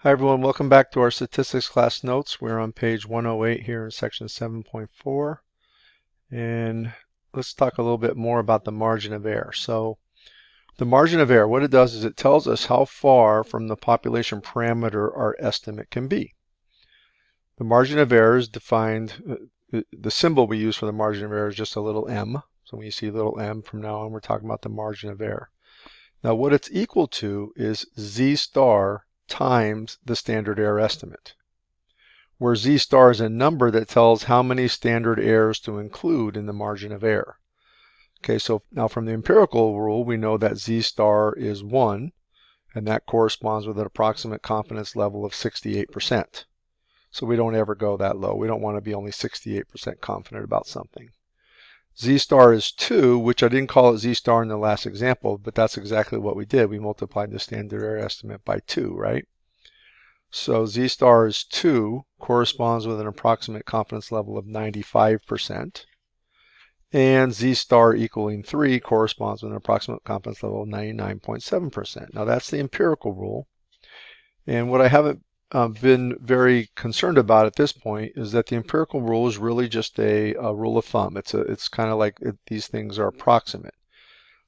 Hi everyone, welcome back to our statistics class notes. We're on page 108 here in section 7.4, and let's talk a little bit more about the margin of error. So the margin of error, what it does is it tells us how far from the population parameter our estimate can be. The margin of error is defined, the symbol we use for the margin of error is just a little m. So when you see little m, from now on we're talking about the margin of error. Now what it's equal to is z star times the standard error estimate, where z star is a number that tells how many standard errors to include in the margin of error. Okay, so now from the empirical rule, we know that z star is 1, and that corresponds with an approximate confidence level of 68%. So we don't ever go that low. We don't want to be only 68% confident about something. Z star is 2, which I didn't call it z star in the last example, but that's exactly what we did. We multiplied the standard error estimate by 2, right? So z star is 2, corresponds with an approximate confidence level of 95%. And z star equaling 3 corresponds with an approximate confidence level of 99.7%. Now that's the empirical rule. And what I haven't been very concerned about at this point is that the empirical rule is really just a rule of thumb. It's kind of like these things are approximate.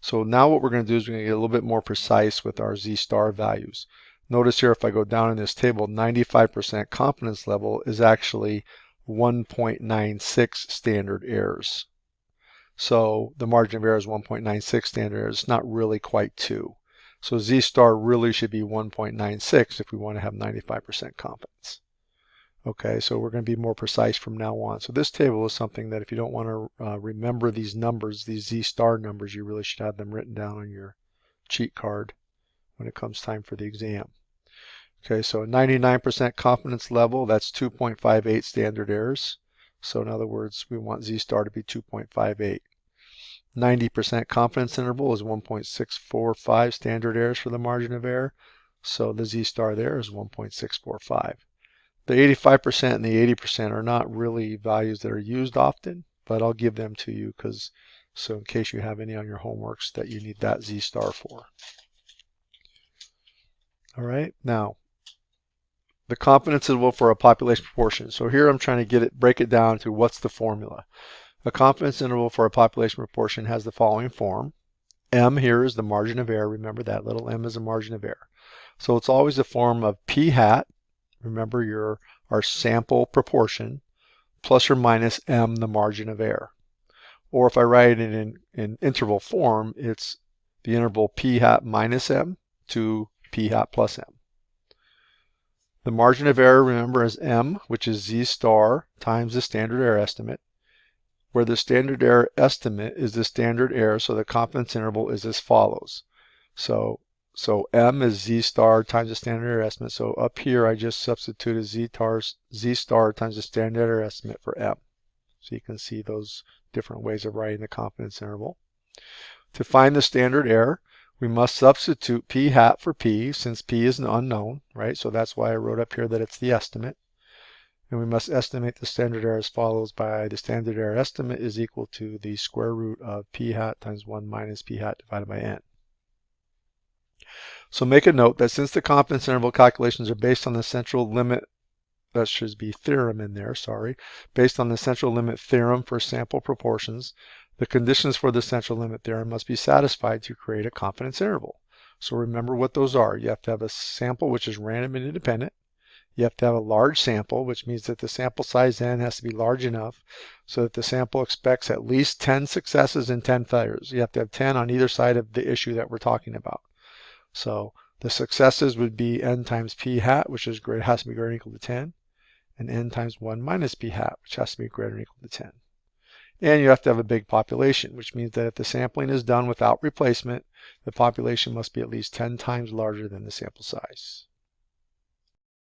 So now what we're going to do is we're going to get a little bit more precise with our z star values. Notice here if I go down in this table, 95% confidence level is actually 1.96 standard errors. So the margin of error is 1.96 standard errors. It's not really quite 2. So z star really should be 1.96 if we want to have 95% confidence. Okay, so we're going to be more precise from now on. So this table is something that if you don't want to remember these numbers, these z star numbers, you really should have them written down on your cheat card when it comes time for the exam. Okay, so 99% confidence level, that's 2.58 standard errors. So in other words, we want z star to be 2.58. 90% confidence interval is 1.645 standard errors for the margin of error. So the z star there is 1.645. The 85% and the 80% are not really values that are used often, but I'll give them to you so in case you have any on your homeworks that you need that z star for. All right, now the confidence interval for a population proportion. So here I'm trying to break it down to what's the formula. A confidence interval for a population proportion has the following form. M here is the margin of error. Remember that little m is a margin of error. So it's always a form of p hat. Remember our sample proportion plus or minus m, the margin of error. Or if I write it in interval form, it's the interval p hat minus m to p hat plus m. The margin of error, remember, is m, which is z star times the standard error estimate, where the standard error estimate is the standard error, so the confidence interval is as follows. So m is z star times the standard error estimate. So up here I just substituted z star times the standard error estimate for m. So you can see those different ways of writing the confidence interval. To find the standard error, we must substitute p hat for p, since p is an unknown, right? So that's why I wrote up here that it's the estimate. And we must estimate the standard error as follows by the standard error estimate is equal to the square root of p hat times 1 minus p hat divided by n. So make a note that since the confidence interval calculations are based on the central limit, that should be theorem in there, sorry, based on the central limit theorem for sample proportions, the conditions for the central limit theorem must be satisfied to create a confidence interval. So remember what those are. You have to have a sample which is random and independent. You have to have a large sample, which means that the sample size n has to be large enough so that the sample expects at least 10 successes and 10 failures. You have to have 10 on either side of the issue that we're talking about. So the successes would be n times p hat, which has to be greater than or equal to 10, and n times 1 minus p hat, which has to be greater than or equal to 10. And you have to have a big population, which means that if the sampling is done without replacement, the population must be at least 10 times larger than the sample size.